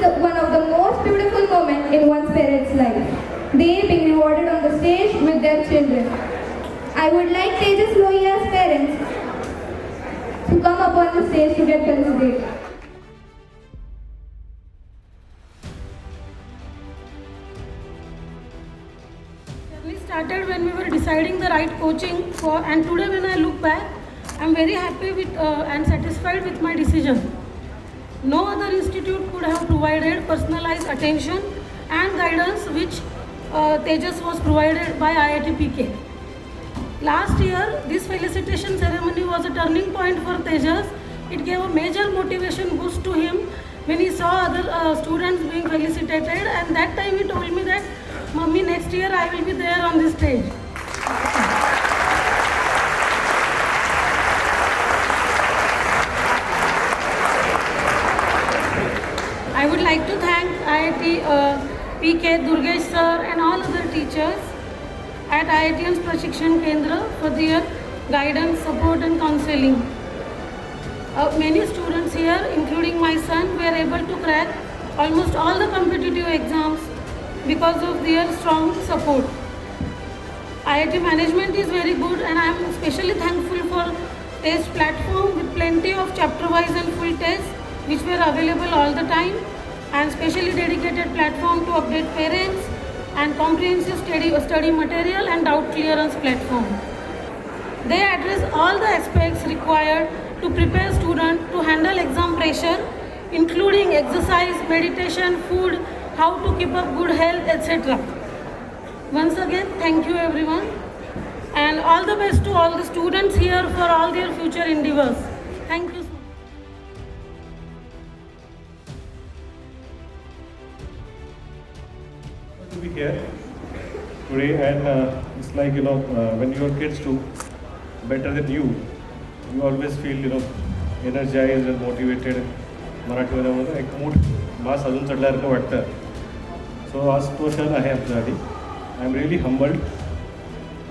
one of the most beautiful moments in one's parent's life. They being rewarded on the stage with their children. I would like Tejas Lohiya's parents to come up on the stage to get felicitated. We started when we were deciding the right coaching for, and today when I look back, I'm very happy with and satisfied with my decision. No other institute could have provided personalized attention and guidance which Tejas was provided by IIT PK. Last year, this felicitation ceremony was a turning point for Tejas. It gave a major motivation boost to him when he saw other students being felicitated, and that time he told me that, "Mummy, next year I will be there on this stage." I would like to thank IIT PK, Durgesh sir and all other teachers at IITians Prashikshan Kendra for their guidance, support and counseling. Many students here, including my son, were able to crack almost all the competitive exams because of their strong support. IIT management is very good, and I am especially thankful for test platform with plenty of chapter wise and full tests which were available all the time, and specially dedicated platform to update parents, and comprehensive study material and doubt clearance platform. They address all the aspects required to prepare students to handle exam pressure, including exercise, meditation, food, how to keep up good health, etc. Once again, thank you everyone, and all the best to all the students here for all their future endeavors. Thank you so much. To be here today, and it's like, when your kids do better than you always feel, energized and motivated. मराठीमध्ये एक mood मास अजून चढल्यासारखं वाटतं. सो आज तो क्षण आहे आपल्यासाठी. I am really humbled.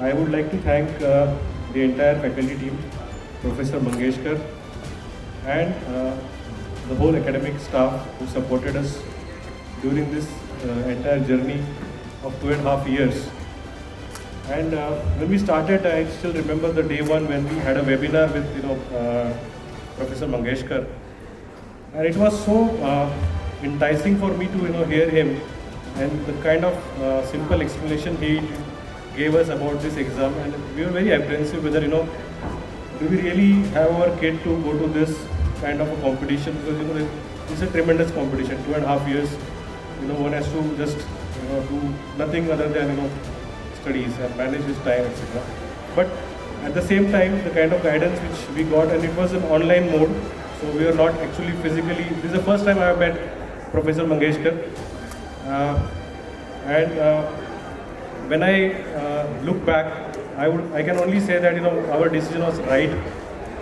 I would like to thank the entire faculty team, Professor Mangeshkar, and the whole academic staff who supported us during this entire journey of 2.5 years. And when we started, I still remember the day one when we had a webinar with Professor Mangeshkar, and it was so enticing for me to hear him and the kind of simple explanation he gave us about this exam. And we were very apprehensive whether do we really have our kid to go to this kind of a competition, because it's a tremendous competition. 2.5 years, one has to just do nothing other than studies and manage his time, etc. But at the same time, the kind of guidance which we got, and it was an online mode, so we are not actually physically. This is the first time I have met Professor Mangeshkar, and when I look back, I can only say that our decision was right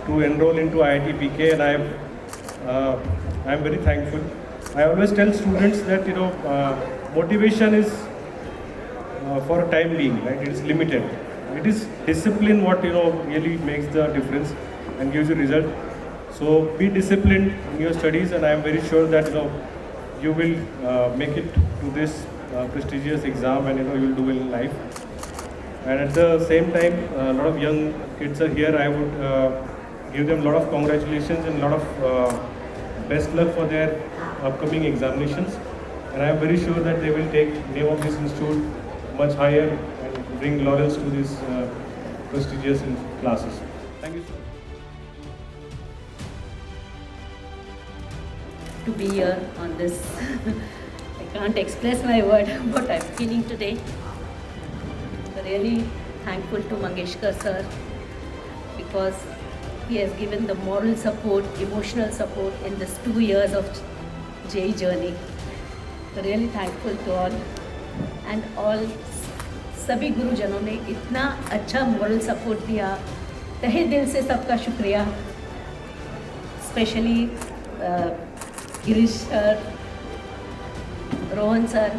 to enroll into IIT PK, and I am very thankful. I always tell students that motivation is for a time being, right? It is limited. It is discipline what really makes the difference and gives you result. So be disciplined in your studies, and I am very sure that you will make it to this prestigious exam, and you will do well in life. And at the same time, a lot of young kids are here. I would give them a lot of congratulations and a lot of best luck for their upcoming examinations. And I am very sure that they will take name of this institute much higher and bring laurels to these prestigious classes. Thank you so much. To be here on this, I can't express my word what I'm feeling today. Really thankful to Mangeshkar sir, because he has given the moral support, emotional support in this 2 years of JEE journey. Really thankful to all, and all सभी गुरुजनों ने इतना अच्छा moral support दिया. तहे दिल से सबका शुक्रिया. Specially Girish sir, Rohan sir,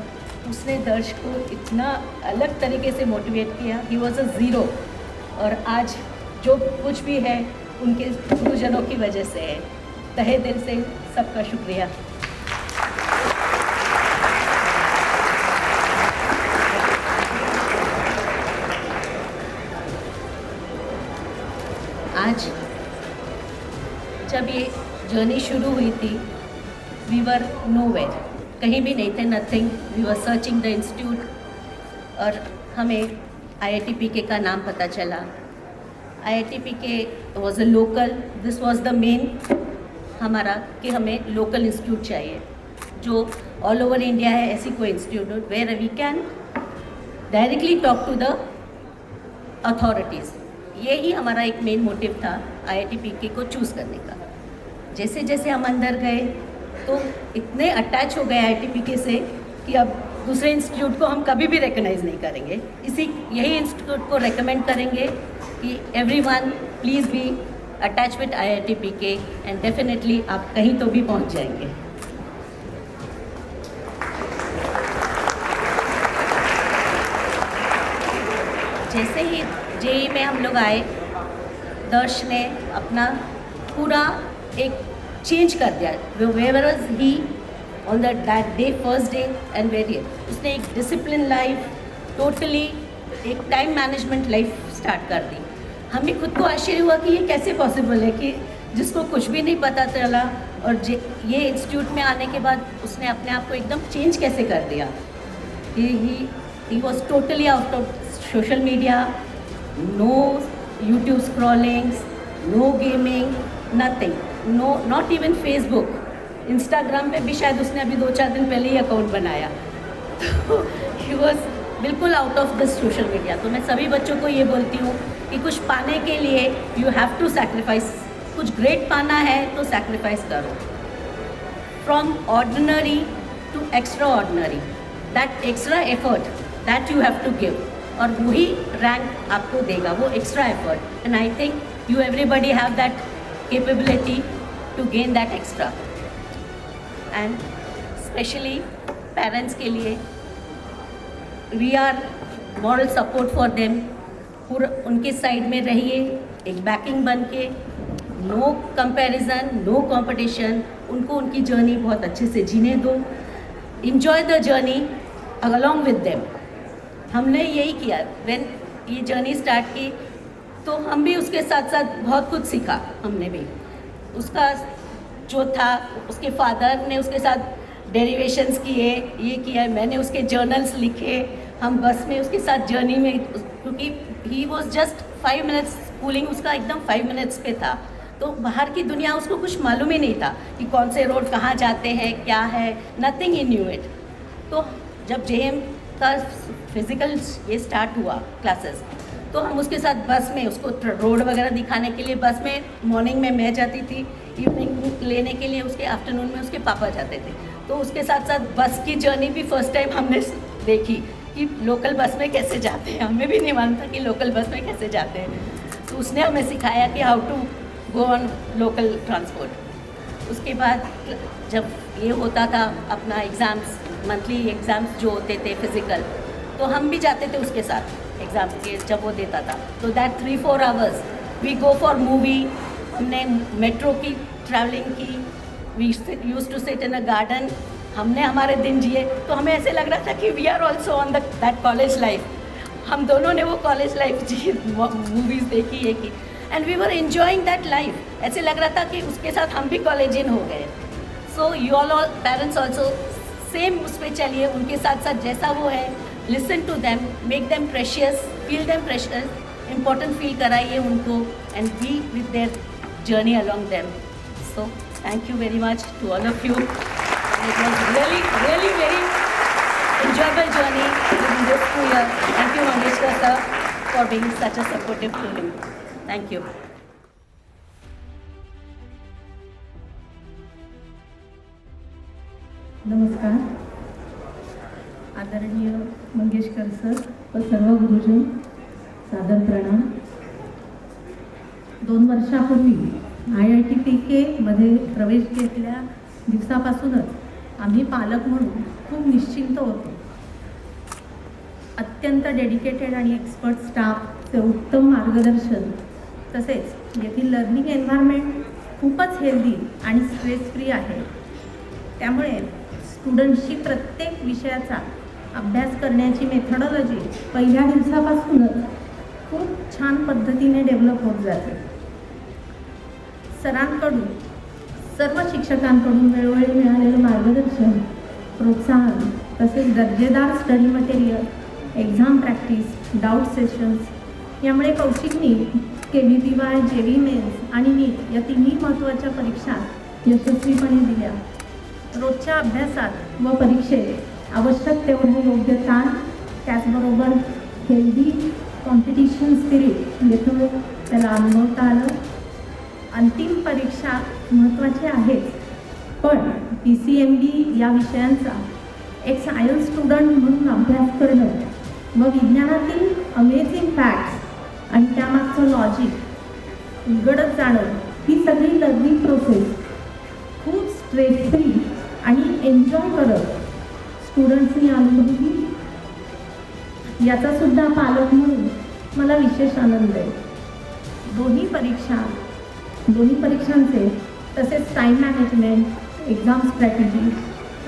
उसने दर्श को इतना अलग तरीके से मोटिवेट किया. ही वॉज अ ज़ीरो, और आज जो कुछ भी है उनके गुरुजनों की वजह से है. तहे दिल से सबका शुक्रिया. जब ये जर्नी शुरू हुई थी, वी वर नोवेयर, कहीं भी नहीं थे, nothing, we were searching the institute और हमें IIT PK का नाम पता चला। IIT PK was a local, this was the main हमारा कि हमें लोकल इंस्टीट्यूट चाहिए जो ऑल ओवर इंडिया है, ऐसी कोई institute where we can directly talk to the authorities. ये ही हमारा एक मेन मोटिव था IIT PK को चूज़ करने का। जैसे जैसे हम अंदर गए तो इतने अटैच हो गए IIT PK से कि अब दूसरे इंस्टीट्यूट को हम कभी भी रिकग्नाइज नहीं करेंगे, यही इंस्टीट्यूट को रेकमेंड करेंगे कि everyone please be attach with IIT PK and definitely आप कहीं तो भी पहुंच जाएंगे। जैसे ही JEE में हम लोग आए, दर्श ने अपना पूरा एक चेंज कर दिया। Where was he on that day, first day and very, उसने एक डिसिप्लिन लाइफ, टोटली एक टाइम मैनेजमेंट लाइफ स्टार्ट कर दी। हमें खुद को आश्चर्य हुआ कि ये कैसे पॉसिबल है कि जिसको कुछ भी नहीं पता चला और ये इंस्टीट्यूट में आने के बाद उसने अपने आप को एकदम चेंज कैसे कर दिया। He was totally out of social media, no YouTube scrollings, no gaming, nothing, no not even Facebook, Instagram पे भी शायद उसने अभी 2-4 दिन पहले ही अकाउंट बनाया। तो ही वॉज बिल्कुल out of this social media. तो मैं सभी बच्चों को ये बोलती हूँ कि कुछ पाने के लिए यू हैव टू सैक्रिफाइस, कुछ ग्रेट पाना है तो सैक्रिफाइस करो। From ordinary to extraordinary, that extra effort that you have to give, और वही रैंक आपको देगा, वो extra effort. And I think you everybody have that capability to gain that extra. And specially parents के लिए we are moral support for them. पूरा उनके side में रहिए, एक बैकिंग बन के, नो कंपैरिजन, नो कंपटीशन, उनको उनकी जर्नी बहुत अच्छे से जीने दो, enjoy the journey along with them. हमने यही किया, व्हेन ये जर्नी स्टार्ट की तो हम भी उसके साथ साथ बहुत कुछ सीखा। हमने भी उसका जो था, उसके फादर ने उसके साथ डेरिवेशंस किए, ये किया, मैंने उसके जर्नल्स लिखे, हम बस में उसके साथ जर्नी में, क्योंकि he was just 5 minutes, schooling उसका एकदम 5 मिनट्स पे था, तो बाहर की दुनिया उसको कुछ मालूम ही नहीं था कि कौन से रोड कहाँ जाते हैं, क्या है, नथिंग इन न्यू इट। तो जब JM का फिज़िकल ये स्टार्ट हुआ क्लासेस, तो हम उसके साथ बस में उसको रोड वगैरह दिखाने के लिए बस में, मॉर्निंग में मैं जाती थी, इवनिंग लेने के लिए उसके, आफ्टरनून में उसके पापा जाते थे। तो उसके साथ साथ बस की जर्नी भी फर्स्ट टाइम हमने देखी कि लोकल बस में कैसे जाते हैं, हमें भी नहीं मालूम था कि लोकल बस में कैसे जाते हैं। तो उसने हमें सिखाया कि how to go on local transport. उसके बाद जब ये होता था अपना एग्ज़ाम्स, मंथली एग्ज़ाम्स जो होते थे फिज़िकल, तो हम भी जाते थे उसके साथ एग्ज़ाम के, जब वो देता था तो that 3-4 hours we go for movie. हमने मेट्रो की ट्रैवलिंग की, we used to sit in a garden. हमने हमारे दिन जिए, तो हमें ऐसे लग रहा था कि we are also on that college life. हम दोनों ने वो कॉलेज लाइफ जी, मूवीज़ देखी, ये की, and we were enjoying that life. ऐसे लग रहा था कि उसके साथ हम भी कॉलेज इन हो गए। So you all parents also same उस पर चलिए, उनके साथ साथ जैसा वो है, listen to them, make them precious, feel them precious, important फील कराइए उनको, and be with their journey along them. So thank you very much to all of you. It was really, really very enjoyable journey during this 2 years. Thank you, Mangeshkar sir, for being such a supportive to me. Thank you. नमस्कार. आदरणीय Mangeshkar sir व सर्व गुरुजन, सादर प्रणाम. 2 वर्षापूर्वी IIT PK मध्ये प्रवेश घेतल्या दिवसापासूनच आम्ही पालक म्हणून खूप निश्चिंत होतो. अत्यंत डेडिकेटेड आणि एक्सपर्ट स्टाफचे उत्तम मार्गदर्शन, तसेच येथील लर्निंग एन्व्हायरमेंट खूपच हेल्दी आणि स्ट्रेस फ्री आहे. त्यामुळे स्टुडंट्सची प्रत्येक विषयाचा अभ्यास करण्याची मेथडॉलॉजी पहिल्या दिवसापासूनच खूप छान पद्धतीने डेव्हलप होत जाते. सरांकडून सर्व शिक्षकांकडून वेळोवेळी मिळालेलं मार्गदर्शन, प्रोत्साहन तसेच दर्जेदार study material, exam practice, doubt sessions यामुळे कौशिकनी KVPY, JEE मेन्स आणि नीट या तिन्ही महत्त्वाच्या परीक्षा यशस्वीपणे दिल्या. रोजच्या अभ्यासात व परीक्षेत आवश्यक तेवढं योग्य ताण, त्याचबरोबर हेल्दी कॉम्पिटिशन स्पिरिट येथून त्याला अनुभवता आलं. अंतिम परीक्षा महत्त्वाची आहेच, पण PCMB या विषयांचा एक सायन्स स्टुडंट म्हणून अभ्यास करणं व विज्ञानातील अमेझिंग फॅक्ट्स आणि त्यामागचं लॉजिक उलगडत जाणं ही सगळी लर्निंग प्रोसेस खूप स्ट्रेस फ्री आणि एन्जॉय करत स्टुडंट्सनी अनुभवली. याचासुद्धा पालक म्हणून मला विशेष आनंद आहे. दोन्ही परीक्षांचे तसेच टाईम मॅनेजमेंट, एक्झाम स्ट्रॅटेजी,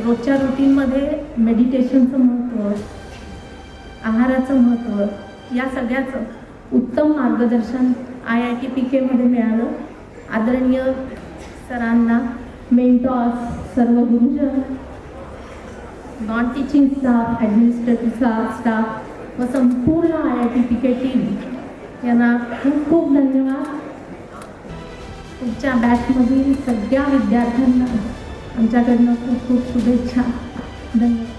रोजच्या रुटीनमध्ये मेडिटेशनचं महत्त्व, आहाराचं महत्त्व या सगळ्याचं उत्तम मार्गदर्शन IIT PK मध्ये मिळालं. आदरणीय सरांना, मेंटॉर्स, सर्व गुरुजन, non teaching staff, administrative staff व संपूर्ण IIT PK टीम यांना खूप खूप धन्यवाद. तुमच्या बॅचमधील सगळ्या विद्यार्थ्यांना आमच्याकडनं खूप खूप शुभेच्छा. धन्यवाद.